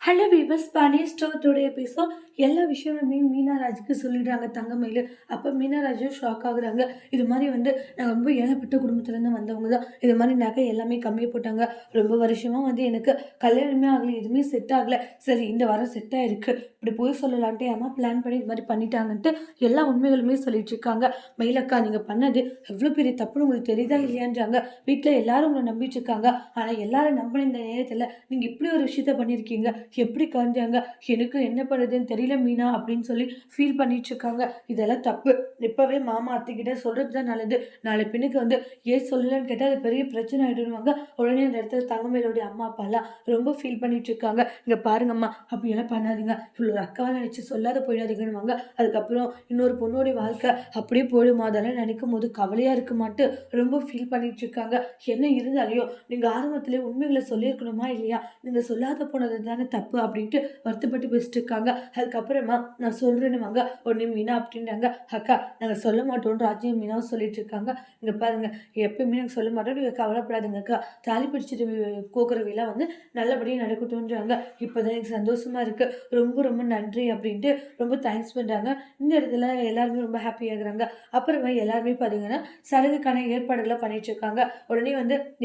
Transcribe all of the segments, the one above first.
Hello viewers, Pandya ஸ்டோரியோட episode எல்லா விஷயமுமே மீனாராஜுக்கு சொல்லிடுறாங்க தங்கமயில். அப்போ மீனாராஜும் ஷாக் ஆகுறாங்க. இது மாதிரி நாங்கள் ரொம்ப ஏழப்பட்ட குடும்பத்துலேருந்து வந்தவங்க தான். இது மாதிரி நகை எல்லாமே கம்மியாக போட்டாங்க. ரொம்ப வருஷமாக எனக்கு கல்யாணமே ஆகலை, எதுவுமே செட் ஆகலை. சரி, இந்த வாரம் செட் ஆகிருக்கு, இப்படி போய் சொல்லலான்ட்டு அம்மா பிளான் பண்ணி இது மாதிரி பண்ணிட்டாங்கன்ட்டு எல்லா உண்மைகளுமே சொல்லிட்டு இருக்காங்க. மயிலக்கா, நீங்கள் பண்ணது எவ்வளோ பெரிய தப்புன்னு உங்களுக்கு தெரியுதா இல்லையான்றாங்க. வீட்டில் எல்லாரும் உங்களை நம்பிட்டு இருக்காங்க. ஆனால் எல்லாரும் நம்பின இந்த நேரத்தில் நீங்கள் இப்படி ஒரு விஷயத்த பண்ணியிருக்கீங்க, எப்படி காஞ்சாங்க, எனக்கு என்ன பண்ணுறதுன்னு தெரியல மீனா அப்படின்னு சொல்லி ஃபீல் பண்ணிட்டு இருக்காங்க. இதெல்லாம் தப்பு. இப்போவே மாமா அத்தைக்கிட்ட சொல்கிறது தான் நல்லது. நாளை பின்னுக்கு ஏன் சொல்லலன்னு கேட்டால் அது பெரிய பிரச்சனை ஆகிடுவாங்க. உடனே அந்த இடத்துல தங்கமயிலோடைய அம்மா அப்பாலாம் ரொம்ப ஃபீல் பண்ணிட்டு இருக்காங்க. இங்கே பாருங்கம்மா, அப்படியெல்லாம் பண்ணாதீங்க, இவ்வளோ ஒரு அக்காவை நினச்சி சொல்லாத போயிடாதீங்கன்னுவாங்க. அதுக்கப்புறம் இன்னொரு பொண்ணோடைய வாழ்க்கை அப்படியே போயிடுமா, அதெல்லாம் நினைக்கும் போது கவலையாக இருக்க மாட்டு ரொம்ப ஃபீல் பண்ணிட்டு இருக்காங்க. என்ன இருந்தாலையும் நீங்கள் ஆரம்பத்திலே உண்மைகளை சொல்லியிருக்கணுமா இல்லையா, நீங்கள் சொல்லாத போனது தானே தப்பு அப்படின்ட்டு வருத்தப்பட்டு பேசிட்டு இருக்காங்க. அதுக்கப்புறமா நான் சொல்றேன்னு வாங்க உடனே மீனா அப்படின்றாங்க. அக்கா, நாங்கள் சொல்ல மாட்டோம் ராஜியும் மீனாவும் சொல்லிட்டு இருக்காங்க. இங்கே பாருங்க, எப்பயுமே நாங்கள் சொல்ல மாட்டோம், நீங்கள் கவலைப்படாதுங்க அக்கா. தாலி பிடிச்சிட்டு கோக்குற விழா நல்லபடியாக நடக்கட்டும்ன்றாங்க. இப்போதான் எனக்கு சந்தோஷமா இருக்கு, ரொம்ப ரொம்ப நன்றி அப்படின்ட்டு ரொம்ப தேங்க்ஸ் பண்ணுறாங்க. இந்த இடத்துல எல்லாருமே ரொம்ப ஹாப்பியாகிறாங்க. அப்புறமா எல்லாருமே பார்த்தீங்கன்னா சடங்குக்கான ஏற்பாடுகளை பண்ணிட்டு இருக்காங்க. உடனே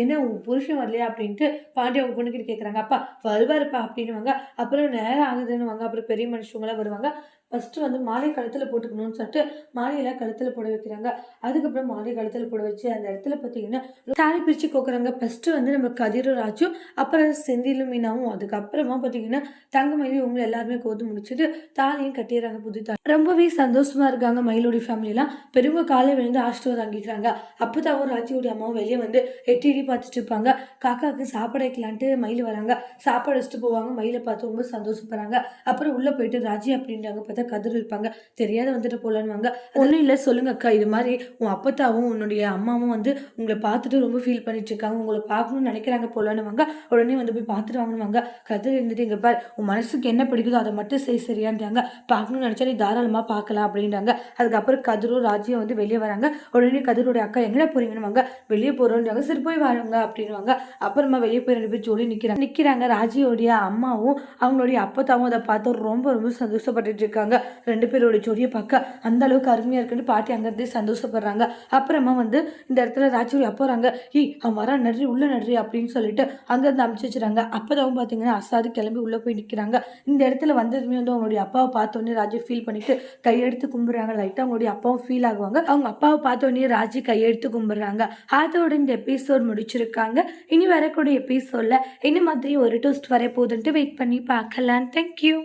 என்ன உங்க புருஷன் வரலையா அப்படின்ட்டு பாண்டிய அவங்க பொண்ணுக்கிட்ட கேட்குறாங்க. அப்பா வருவாருப்பா அப்படின்னுவாங்க. அப்புறம் நேரம் ஆகுதுன்னுவாங்க. அப்புறம் பெரிய மனுஷங்களாம் வருவாங்க. ஃபஸ்ட்டு மாலை கழுத்தில் போட்டுக்கணும்னு சொல்லிட்டு மாலையெல்லாம் கழுத்தில் போட வைக்கிறாங்க. அதுக்கப்புறம் மாலை கழுத்தில் போட வச்சு அந்த இடத்துல பார்த்தீங்கன்னா தாலி பிரித்து கோக்குறாங்க. ஃபஸ்ட்டு நம்ம கதிரும் ராஜும், அப்புறம் செந்திலும் மீனாவும், அதுக்கப்புறமா பார்த்தீங்கன்னா தங்கமயிலும் இவங்க எல்லாருமே கோத்து முடிச்சுட்டு தாலியும் கட்டிடுறாங்க. புது தாலி ரொம்பவே சந்தோஷமா இருக்காங்க. மயிலோடைய ஃபேமிலியெல்லாம் பெருமை காலை விழுந்து ஆஷ்டவர் வாங்கிக்கிறாங்க. அப்போதாவும் ராஜியோடைய அம்மாவும் வெளியே எட்டி பார்த்துட்டு இருப்பாங்க. காக்காவுக்கு சாப்பாடு வைக்கலான்ட்டு மயில் வராங்க. சாப்பாடு வச்சுட்டு போவாங்க. மயிலை பார்த்து ரொம்ப சந்தோஷப்படுறாங்க. அப்புறம் உள்ளே போயிட்டு ராஜி அப்படின்றாங்க. பார்த்தா கதிர் இருப்பாங்க. தெரியாத போலான்னுவாங்க. ஒன்றும் இல்லை, சொல்லுங்க அக்கா, இது மாதிரி உன் அப்பத்தாவும் உன்னுடைய அம்மாவும் உங்களை பார்த்துட்டு ரொம்ப ஃபீல் பண்ணிட்டு இருக்காங்க, உங்களை பார்க்கணும்னு நினைக்கிறாங்க போலான்னுவாங்க. உடனே போய் பார்த்துட்டு வாங்கணுவாங்க. கதிர் இங்கே பார், உன் மனசுக்கு என்ன பிடிக்குதோ அதை மட்டும் சரியான்றாங்க. பார்க்கணும்னு நினச்சா நீ தாராளமாக பார்க்கலாம் அப்படின்றாங்க. அதுக்கப்புறம் கதிரும் ராஜியும் வெளியே வராங்க. உடனே கதிரோடைய அக்கா எங்கடா போறீங்கன்னு வெளியே போகிறோன்றாங்க. சரி போய் வாங்க அப்படின்வாங்க. அப்புறமா வெளியே போய் 2 பேர் ஜோடி நிற்கிறாங்க. ராஜியோடைய அம்மாவும் அவங்களுடைய அப்பத்தாவும் அதை பார்த்து ரொம்ப ரொம்ப சந்தோஷப்பட்டுட்டு இருக்காங்க. 2 பேரோட ஜோடியை பார்க்க அந்த அளவுக்கு அருமையாக இருக்குன்னு பாட்டி அங்கிருந்தே சந்தோஷப்படுறாங்க. அப்புறமா இந்த இடத்துல ராஜியோடைய அப்போ வராங்க. அவன் வர நன்றி, உள்ள நன்றி அப்படின்னு சொல்லிட்டு அங்கேருந்து அமுச்சு வச்சுறாங்க. அப்போதான் பார்த்தீங்கன்னா அசாது கிளம்பி உள்ளே போய் நிற்கிறாங்க. இந்த இடத்துல வந்ததுமே அவங்களுடைய அப்பாவை பார்த்தோன்னே ராஜி ஃபீல் பண்ணிட்டு கையெடுத்து கும்பிடுறாங்க. லைட்டாக அவங்களுடைய அப்பாவும் ஃபீல் ஆகுவாங்க. அவங்க அப்பாவை பார்த்தோன்னே ராஜி கையெடுத்து கும்பிடுறாங்க. அதோட இந்த எபிசோட் முடிச்சிருக்காங்க. இனி வரக்கூடிய எபிசோட்ல என்ன மாதிரி ஒரு ட்விஸ்ட் வர போகுதுன்ட்டு வெயிட் பண்ணி பார்க்கலாம். தேங்க்யூ.